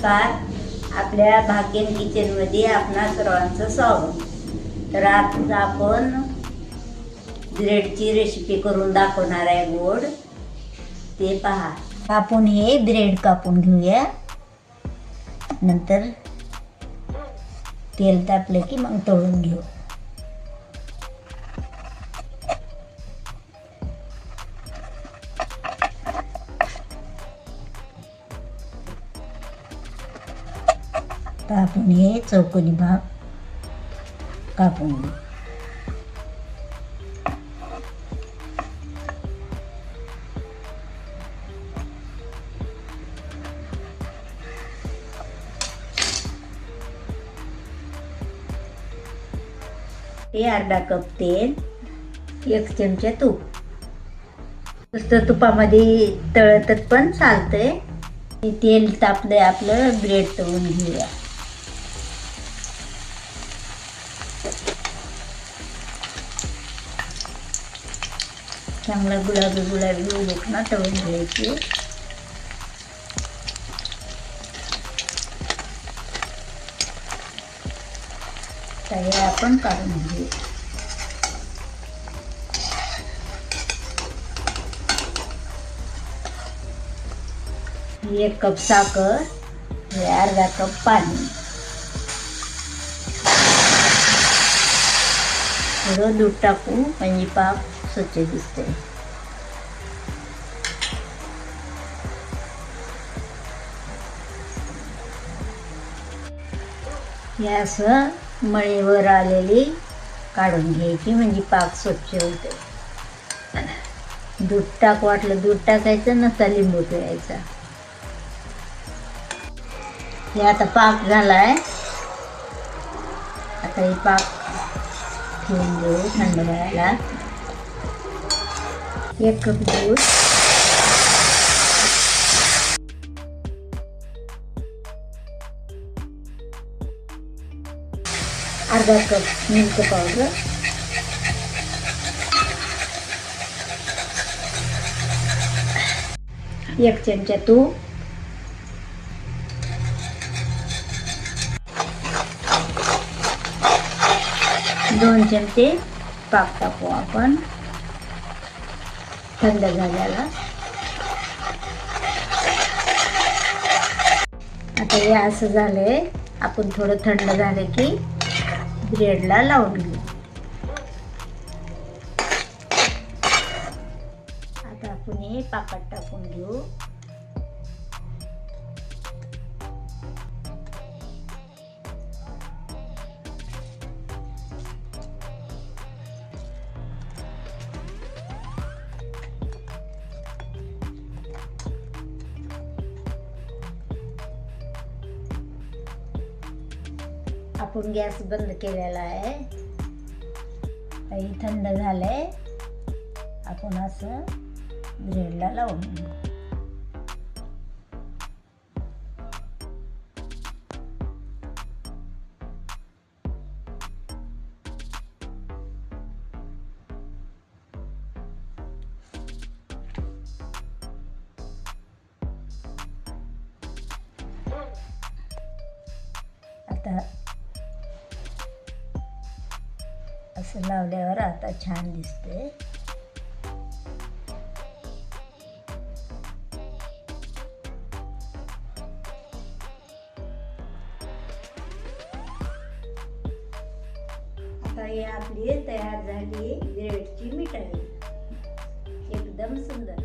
नमस्कार. आपल्या भाग्यन किचनमध्ये आपणा सर्वांचं स्वागत. तर आज आपण ब्रेडची रेसिपी करून दाखवणार आहे. गोड ते पहा. आपण हे ब्रेड कापून घेऊया. नंतर तेल तापलं की मग तळून घेऊ. तर आपण हे चौकोनी भाग कापून घेऊ. हे अर्धा कप तेल, 1 चमचा तूप. नुसतं तुपामध्ये तळतच पण चालतंय. तेल तापलंय आपलं, ब्रेड तळून घेऊया. चांगला गुलाबी होईना तळून घ्यायची. तर आपण काढून घेऊ. 1 कप साखर, अर्धा कप पाणी, थोडं दूध टाकू म्हणजे पाक स्वच्छ दिसते. हे असं मळीवर आलेली काढून घ्यायची म्हणजे पाक स्वच्छ होते. दूध टाक वाटलं दूध टाकायचं, नसता लिंबू पिळायचा. हे आता पाक झालाय. आता हे पाक ठेवून देऊ थंड व्हायला. 1 कप दूध, अर्धा कप मिल्क पावडर, 1 चमचा तूप, 2 चमचे पाक टाकू आपण थंड झाल्याला. आता हे असं झालंय. आपण थोडं थंड झालं की ब्रेडला लावून घेऊ. आता आपण हे पाकात टाकून घेऊ. आपण गॅस बंद केलेला आहे. काही थंड झालंय. आपण असं ब्रेडला लावून घेऊ. आता असं लावल्यावर आता छान दिसते. आता ही आपली तयार झाली ब्रेडची मिठाई. एकदम सुंदर.